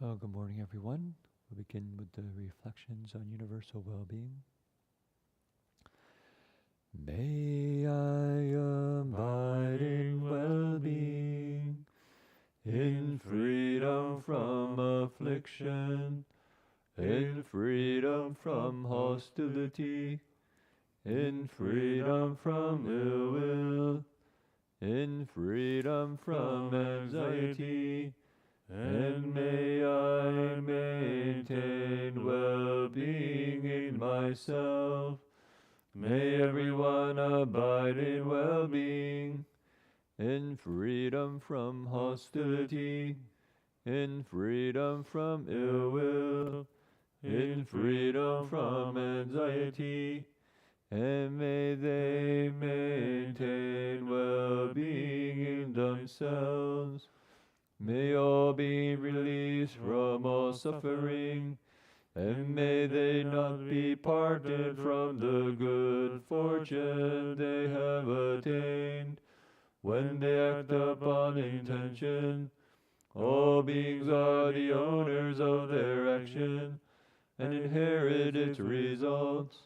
So, good morning, everyone. We'll begin with the reflections on universal well-being. May I abide in well-being, in freedom from affliction, in freedom from hostility, in freedom from ill will, in freedom from anxiety, and may I maintain well-being in myself. May everyone abide in well-being, in freedom from hostility, in freedom from ill will, in freedom from anxiety, and may they maintain well-being in themselves. May all be released from all suffering, and may they not be parted from the good fortune they have attained. When they act upon intention, all beings are the owners of their action, and inherit its results.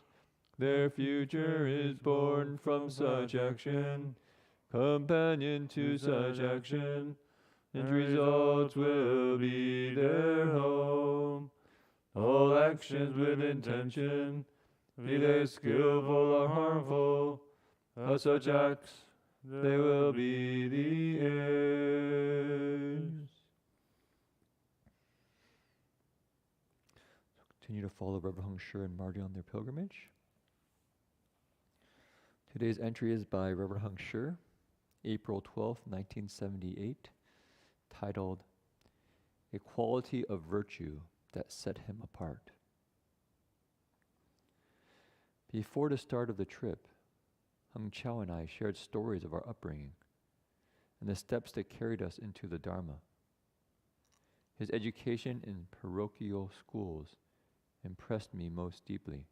Their future is born from such action, companion to such action, and results will be their home. All actions with intention, be they skillful or harmful, of such acts they will be the heirs. Continue to follow Reverend Hung Sure and Marty on their pilgrimage. Today's entry is by Reverend Hung Sure, April 12th, 1978. Titled, A Quality of Virtue That Set Him Apart. Before the start of the trip, Hung Chao and I shared stories of our upbringing and the steps that carried us into the Dharma. His education in parochial schools impressed me most deeply.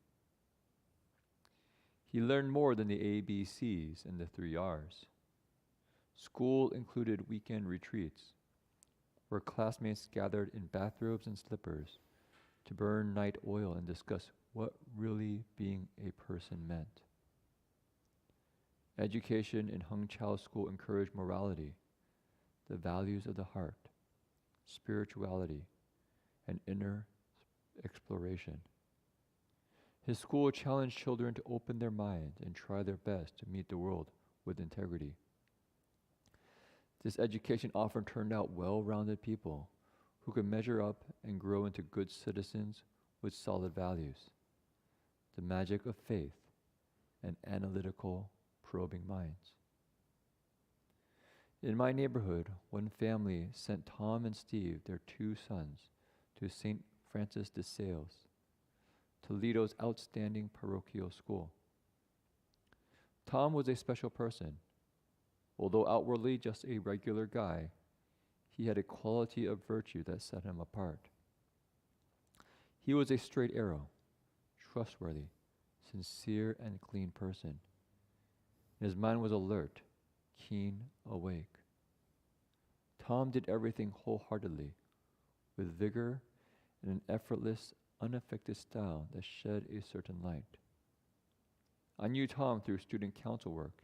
He learned more than the ABCs and the 3 Rs. School included weekend retreats, where classmates gathered in bathrobes and slippers to burn night oil and discuss what really being a person meant. Education in Hung Chao School encouraged morality, the values of the heart, spirituality, and inner exploration. His school challenged children to open their minds and try their best to meet the world with integrity. This education often turned out well-rounded people who could measure up and grow into good citizens with solid values, the magic of faith, and analytical, probing minds. In my neighborhood, one family sent Tom and Steve, their 2 sons, to St. Francis de Sales, Toledo's outstanding parochial school. Tom was a special person. Although outwardly just a regular guy, he had a quality of virtue that set him apart. He was a straight arrow, trustworthy, sincere, and clean person. His mind was alert, keen, awake. Tom did everything wholeheartedly, with vigor and an effortless, unaffected style that shed a certain light. I knew Tom through student council work.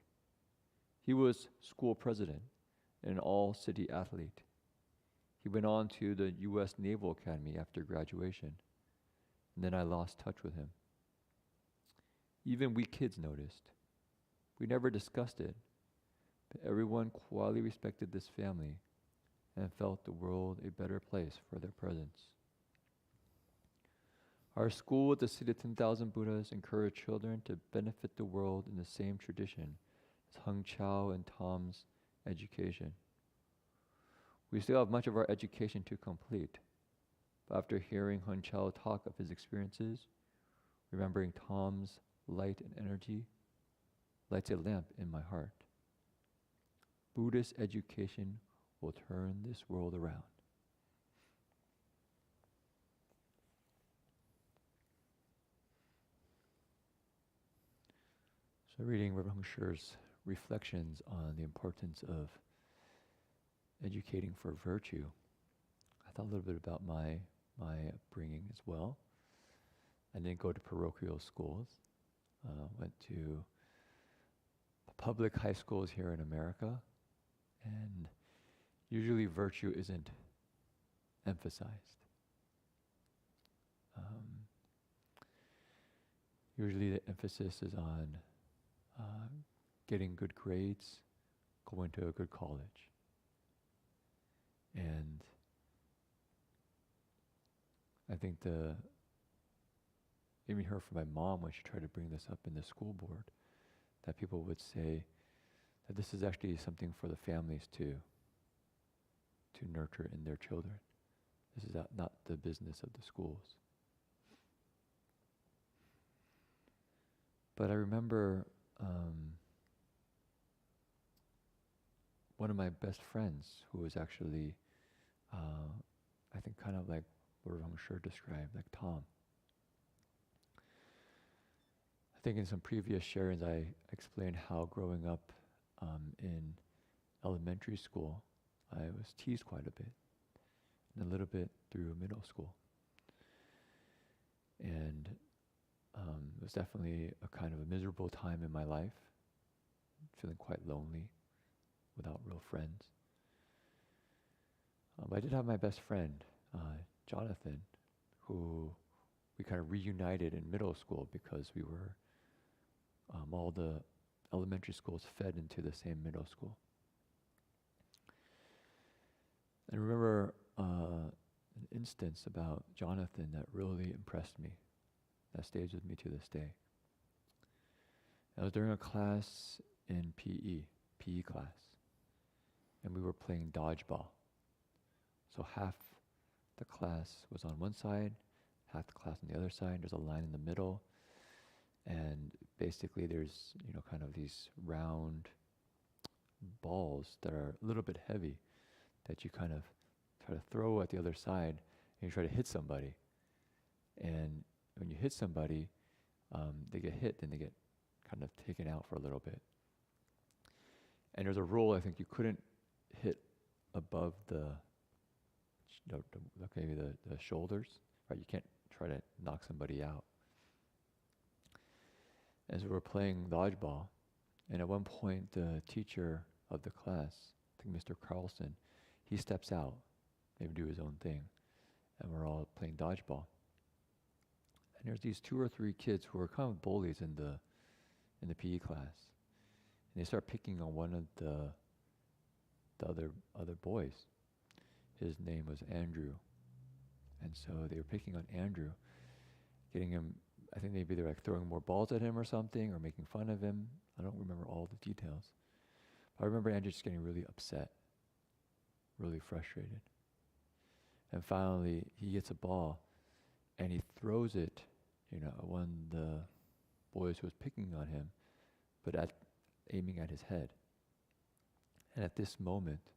He was school president and an all-city athlete. He went on to the U.S. Naval Academy after graduation, and then I lost touch with him. Even we kids noticed. We never discussed it, but everyone quietly respected this family and felt the world a better place for their presence. Our school at the City of 10,000 Buddhas encouraged children to benefit the world in the same tradition as Hung Chao and Tom's education. We still have much of our education to complete, but after hearing Hung Chao talk of his experiences, remembering Tom's light and energy, lights a lamp in my heart. Buddhist education will turn this world around. So reading Reverend Hung Sher's reflections on the importance of educating for virtue, I thought a little bit about my upbringing as well. I didn't go to parochial schools. Went to public high schools here in America, and usually virtue isn't emphasized. Um, Usually the emphasis is on getting good grades, going to a good college. And I think even heard from my mom when she tried to bring this up in the school board, that people would say that this is actually something for the families to nurture in their children. This is not the business of the schools. But I remember one of my best friends who was actually, I think kind of like what Rong Shi described, like Tom. I think in some previous sharings I explained how growing up in elementary school, I was teased quite a bit, and a little bit through middle school. And it was definitely a kind of a miserable time in my life, feeling quite lonely, without real friends. But I did have my best friend, Jonathan, who we kind of reunited in middle school because we were, all the elementary schools fed into the same middle school. And I remember an instance about Jonathan that really impressed me, that stays with me to this day. I was during a class in PE class, and we were playing dodgeball. So half the class was on one side, half the class on the other side. There's a line in the middle, and basically there's, kind of these round balls that are a little bit heavy that you kind of try to throw at the other side, and you try to hit somebody. And when you hit somebody, they get hit, and they get kind of taken out for a little bit. And there's a rule, I think you couldn't hit above the shoulders, right? You can't try to knock somebody out. As we were playing dodgeball, and at one point the teacher of the class, I think Mr. Carlson, he steps out, maybe do his own thing, and we're all playing dodgeball. And there's these 2 or 3 kids who are kind of bullies in the PE class, and they start picking on one of the other boys. His name was Andrew, and so they were picking on Andrew, getting him. I think maybe they're like throwing more balls at him or something, or making fun of him. I don't remember all the details, but I remember Andrew just getting really upset, really frustrated. And finally, he gets a ball, and he throws it, at one of the boys who was picking on him, but aiming at his head. And at this moment,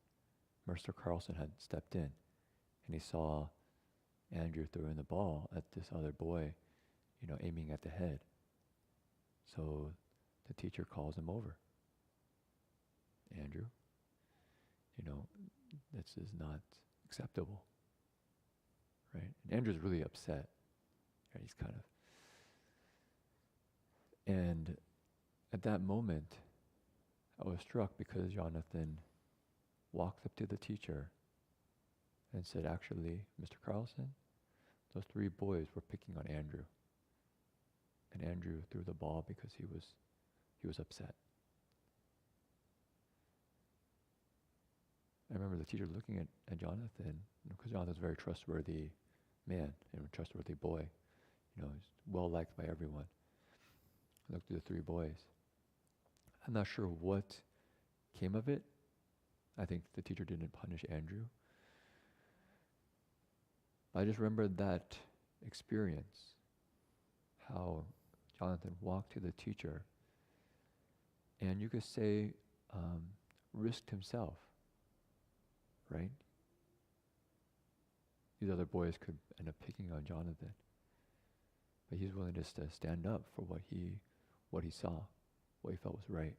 Mr. Carlson had stepped in, and he saw Andrew throwing the ball at this other boy, aiming at the head. So the teacher calls him over. Andrew, this is not acceptable, right? And Andrew's really upset. Right? He's kind of, and at that moment, I was struck because Jonathan walked up to the teacher and said, actually, Mr. Carlson, those 3 boys were picking on Andrew. And Andrew threw the ball because he was upset. I remember the teacher looking at Jonathan, because Jonathan's a very trustworthy man and a trustworthy boy. He's well liked by everyone. I looked at the 3 boys. I'm not sure what came of it. I think the teacher didn't punish Andrew. I just remembered that experience, how Jonathan walked to the teacher, and you could say risked himself, right? These other boys could end up picking on Jonathan, but he's willing just to stand up for what he saw, what he felt was right.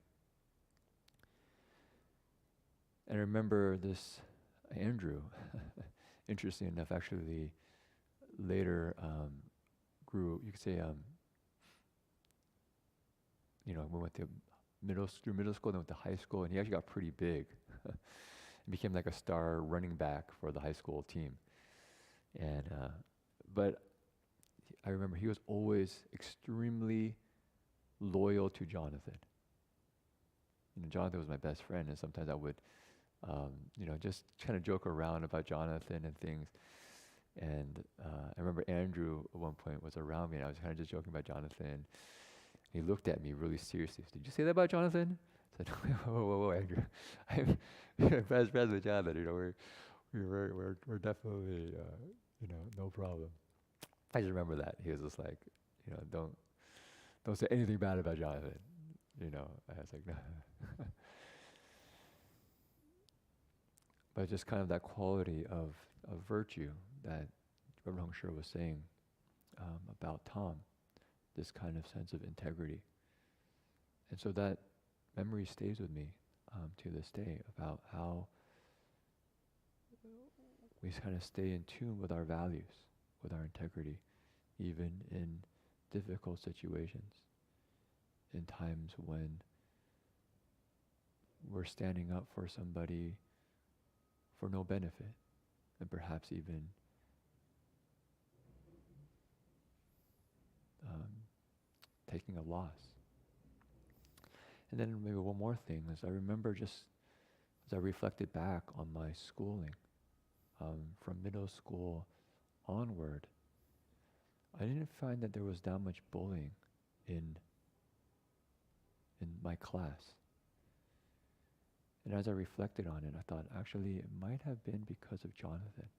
And I remember this Andrew, interesting enough, actually, later grew. You could say, we went to through middle school, then went to high school, and he actually got pretty big. He became like a star running back for the high school team. And but I remember he was always extremely loyal to Jonathan. Jonathan was my best friend, and sometimes I would, just kind of joke around about Jonathan and things. And I remember Andrew at one point was around me, and I was kind of just joking about Jonathan. He looked at me really seriously. Did you say that about Jonathan? I said, whoa, Andrew. I'm best friends with Jonathan. We're definitely, no problem. I just remember that he was just like, don't say anything bad about Jonathan. I was like, no. But just kind of that quality of virtue that Reverend Hong Sure was saying about Tom, this kind of sense of integrity. And so that memory stays with me to this day about how we kind of stay in tune with our values, with our integrity, even in difficult situations, in times when we're standing up for somebody for no benefit, and perhaps even taking a loss. And then maybe one more thing is I remember just as I reflected back on my schooling, from middle school onward, I didn't find that there was that much bullying in my class. And as I reflected on it, I thought actually it might have been because of Jonathan.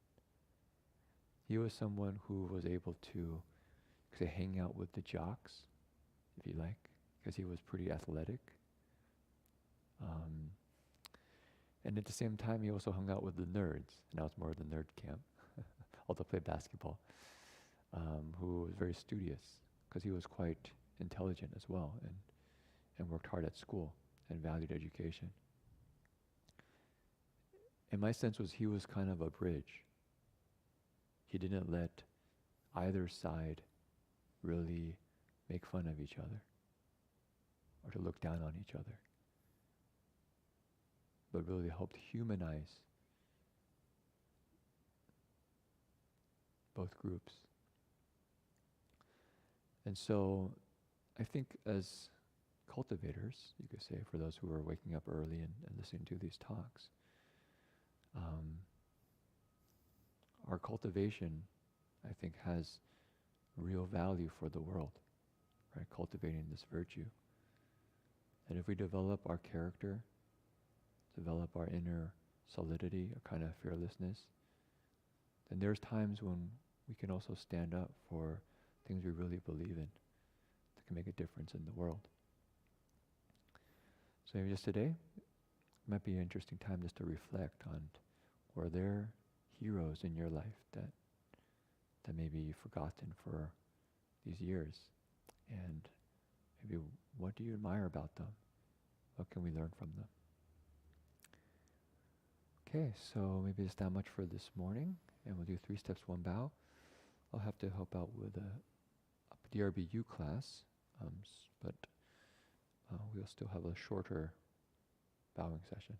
He was someone who was able to, say, hang out with the jocks, if you like, because he was pretty athletic. And at the same time, he also hung out with the nerds, and I was more of the nerd camp, although played basketball, who was very studious, because he was quite intelligent as well, and worked hard at school, and valued education. And my sense was he was kind of a bridge. He didn't let either side really make fun of each other, or to look down on each other, but really helped humanize both groups. And so I think as cultivators, you could say, for those who are waking up early and listening to these talks, our cultivation, I think, has real value for the world, right? Cultivating this virtue. And if we develop our character, develop our inner solidity, a kind of fearlessness, then there's times when we can also stand up for things we really believe in that can make a difference in the world. So maybe just today, it might be an interesting time just to reflect on, were there heroes in your life that maybe you've forgotten for these years? And maybe what do you admire about them? What can we learn from them? Okay, so maybe it's that much for this morning, and we'll do 3 steps, 1 bow. I'll have to help out with a DRBU class, but we'll still have a shorter bowing session.